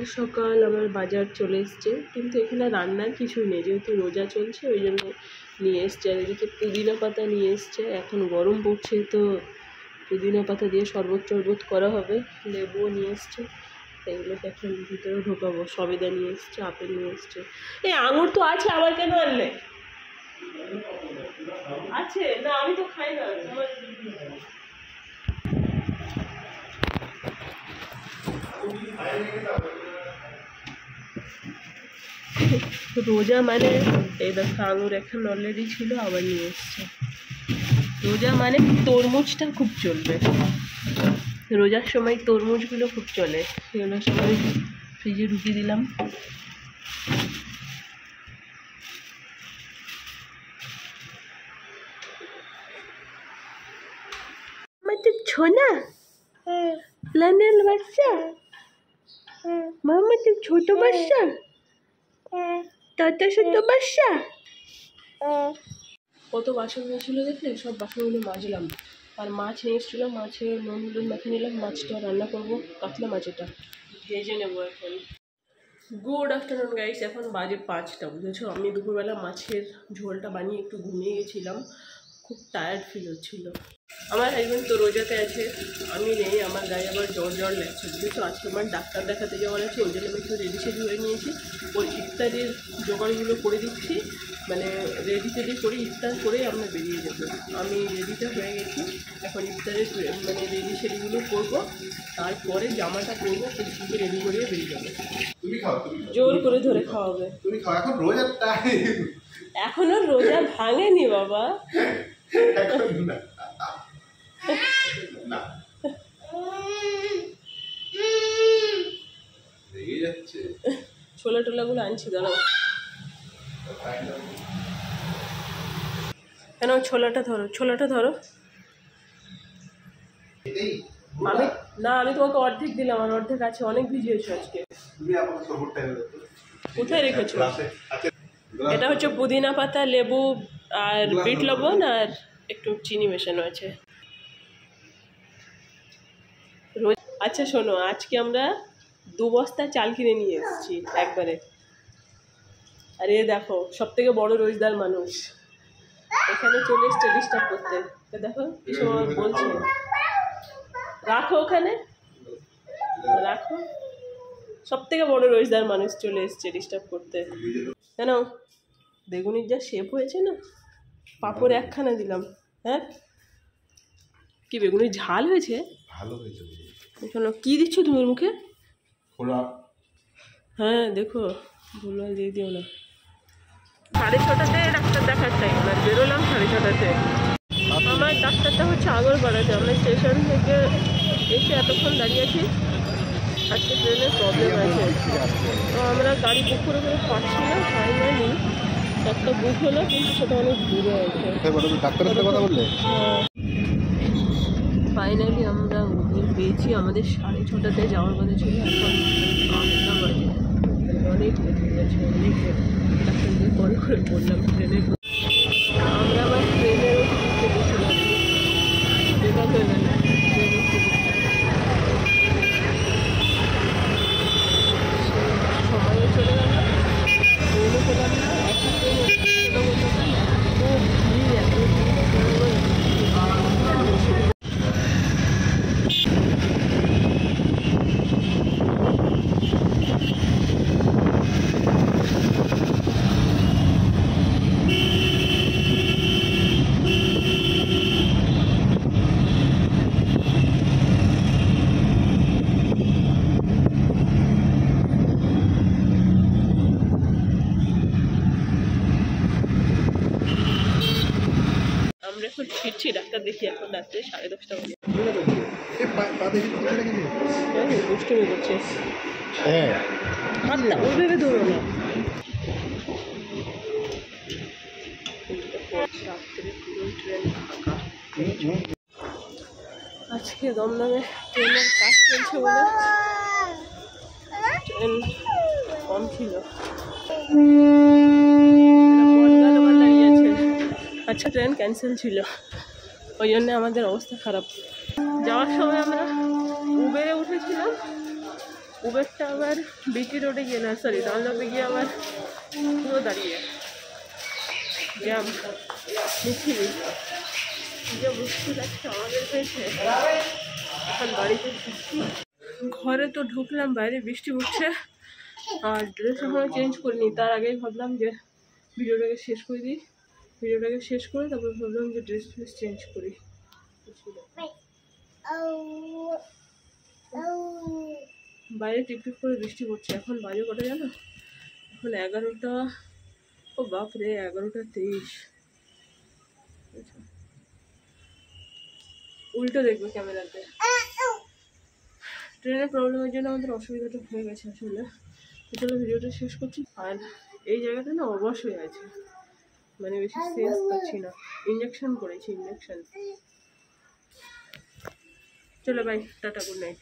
সকাল সকাল আমার বাজার চলে এসছে, কিন্তু এখানে রান্নার কিছুই নেই, যেহেতু রোজা চলছে ওই জন্য নিয়ে এসছে। আর এদিকে পুদিনা পাতা নিয়ে এসছে, এখন গরম পড়ছে তো পুদিনা পাতা দিয়ে শরবত টরবত করা হবে। লেবুও নিয়ে এসছে, এগুলোকে এখন ভিতরে ঢোকাবো। সবেদা নিয়ে এসছে, আপেল নিয়ে এসছে। এই আঙুর তো আছে, আবার কেন আনলে? আছে না, আমি তো খাই না। রোজা মানে এই দেখো আঙুর এখন অলরেডি ছিল, আবার নিয়ে এসছে। রোজা মানে তরমুজটা খুব চলবে, রোজার সময় তরমুজগুলো খুব চলে, সেগুলো সবাই ফ্রিজে ঢুকিয়ে দিলাম। আমাদের ছোনা লানের বাচ্চা, মামা তুই ছোট বাচ্চা, তত ছোট বাচ্চা। কত বাসন হয়েছিল দেখলে, সব বাসনগুলো মাজলাম। আর মাছ নিয়ে এসেছিলো, মাছের নুন হলুদ মাখিয়ে নিলাম। মাছটা রান্না করবো, কাতলা মাছ, এটা ভেজে নেবো এখন। গুড আফটারনুন গাইস, এখন বাজে 5টা, বুঝেছো? আমি দুপুরবেলা মাছের ঝোলটা বানিয়ে একটু ঘুমিয়ে গেছিলাম, খুব টায়ার্ড ফিল হচ্ছিল। আমার হাজব্যান্ড তো রোজাতে আছে, আমি নেই, আমার গায়ে আবার জ্বর লাগছে, বুঝেছো? আজকে আমার ডাক্তার দেখাতে যাওয়ার আছে, ওই জন্য আমি একটু রেডি সেডি হয়ে নিয়েছি। ওই ইফতারের জোগাড়গুলো করে দিচ্ছি, মানে রেডি টেডি করে ইফতার করে আমরা বেরিয়ে যাবো। আমি রেডিটা হয়ে গেছি, এখন ইফতারের মানে রেডি সেডিগুলো করবো, তারপরে জামাটা পরবো, খুব রেডি করে বেরিয়ে যাবো। জোর করে ধরে খাওয়াবে। এখনো রোজা ভাঙেনি বাবা। ছোলা টোলাগুলো আনছি, দাঁড়াও। কেন ছোলাটা ধরো, ছোলাটা ধরো। আমি না, আমি তোমাকে অর্ধেক দিলাম, আর অর্ধেক আছে, অনেক ভিজিয়েছো আজকে। কোথায় রেখেছো? এটা হচ্ছে পুদিনা পাতা, লেবু আর বিট লবণ আর একটু চিনি মেশানো আছে। আচ্ছা শোনো, আজকে আমরা 2 বস্তা চাল কিনে নিয়ে এসেছি একবারে। আর এ দেখো, সব থেকে বড় রোজদার মানুষ এখানে চলে এসছে ডিস্টার্ব করতে। দেখো কি সময় বলছে, রাখো ওখানে, রাখো। সব থেকে বড় রোজদার মানুষ চলে এসছে ডিস্টার্ব করতে। কেন বেগুনির যা শেপ হয়েছে না, পাঁপড় একখানা দিলাম। হ্যাঁ, কি বেগুনির ঝাল হয়েছে? ভালো হয়েছে। শোনো, কি দিচ্ছ তুমি ওর মুখে? হ্যাঁ দেখো, ভুল দিয়ে দিও না। 6:30টাতে ডাক্তার দেখাতে, এবার বেরোলাম 6:30টাতে। আমার ডাক্তারটা হচ্ছে আগরপাড়াতে। আমরা স্টেশন থেকে এসে এতক্ষণ দাঁড়িয়ে আছি, আজকে ট্রেনের প্রবলেম আছে, তো আমরা গাড়ি বুক করে করে পাচ্ছি না। ফাইনালি একটা বুক হলো, কিন্তু সেটা অনেক দূরে আছে। ফাইনালি আমরা উবের পেয়েছি। আমাদের 6:30টাতে যাওয়ার কথা ছিল, এখন 8টা বাজে। অনেক লেট হয়ে গেছে, অনেক লেট। ডাক্তারকে কল করে বললাম ট্রেনের, আমরা আবার ট্রেনেরও টিকিট কেটেছিলাম, বেকার হয়ে গেল ট্রেনের টিকিট। সময়ও চলে গেল, ট্রেনও পেলাম না। এখন ট্রেন খুব ভিড়, এত ফিরছি। ডাক্তার দেখি এখন রাত্রে 10:30টা বাজে। দুষ্টুমি করছে, ওইভাবে ধরো না। রাত্রে পুরো ট্রেন ফাঁকা। আজকে দমদমে ট্রেনের কাজ চলছে বলে ট্রেন কম ছিল। আচ্ছা, ট্রেন ক্যান্সেল ছিল, ওই জন্য আমাদের অবস্থা খারাপ। যাওয়ার সময় আমরা উবেরে উঠেছিলাম, উবেরটা আবার বিটি রোডে গিয়ে না, সরি ডানলপে গিয়ে আবার পুরো দাঁড়িয়ে জ্যাম। মিছিল যে বৃষ্টি লাগছে আমাদের হয়েছে। এখন বাড়িতে ঢুকছি, ঘরে তো ঢুকলাম, বাইরে বৃষ্টি পড়ছে আর ড্রেস এখনো চেঞ্জ করিনি। তার আগেই ভাবলাম যে ভিডিওটাকে শেষ করে দিই, ভিডিওটাকে শেষ করে তারপর ভাবলাম যে ড্রেস ফ্রেস চেঞ্জ করি। বাইরে টিপটিপ করে বৃষ্টি পড়ছে। এখন বাজে কটা জানো? এখন 11টা, ও বাপরে 11টা 23। উল্টো দেখবে ক্যামেরাতে। ট্রেনের প্রবলেমের জন্য আমাদের অসুবিধাটা হয়ে গেছে আসলে। চলো ভিডিওটা শেষ করছি। আর এই জায়গাটা না অবশ হয়ে আছে, মানে বেশি সেন্স পাচ্ছি না। ইঞ্জেকশন করেছি, ইঞ্জেকশন। চলো বাই, টাটা, গুড নাইট।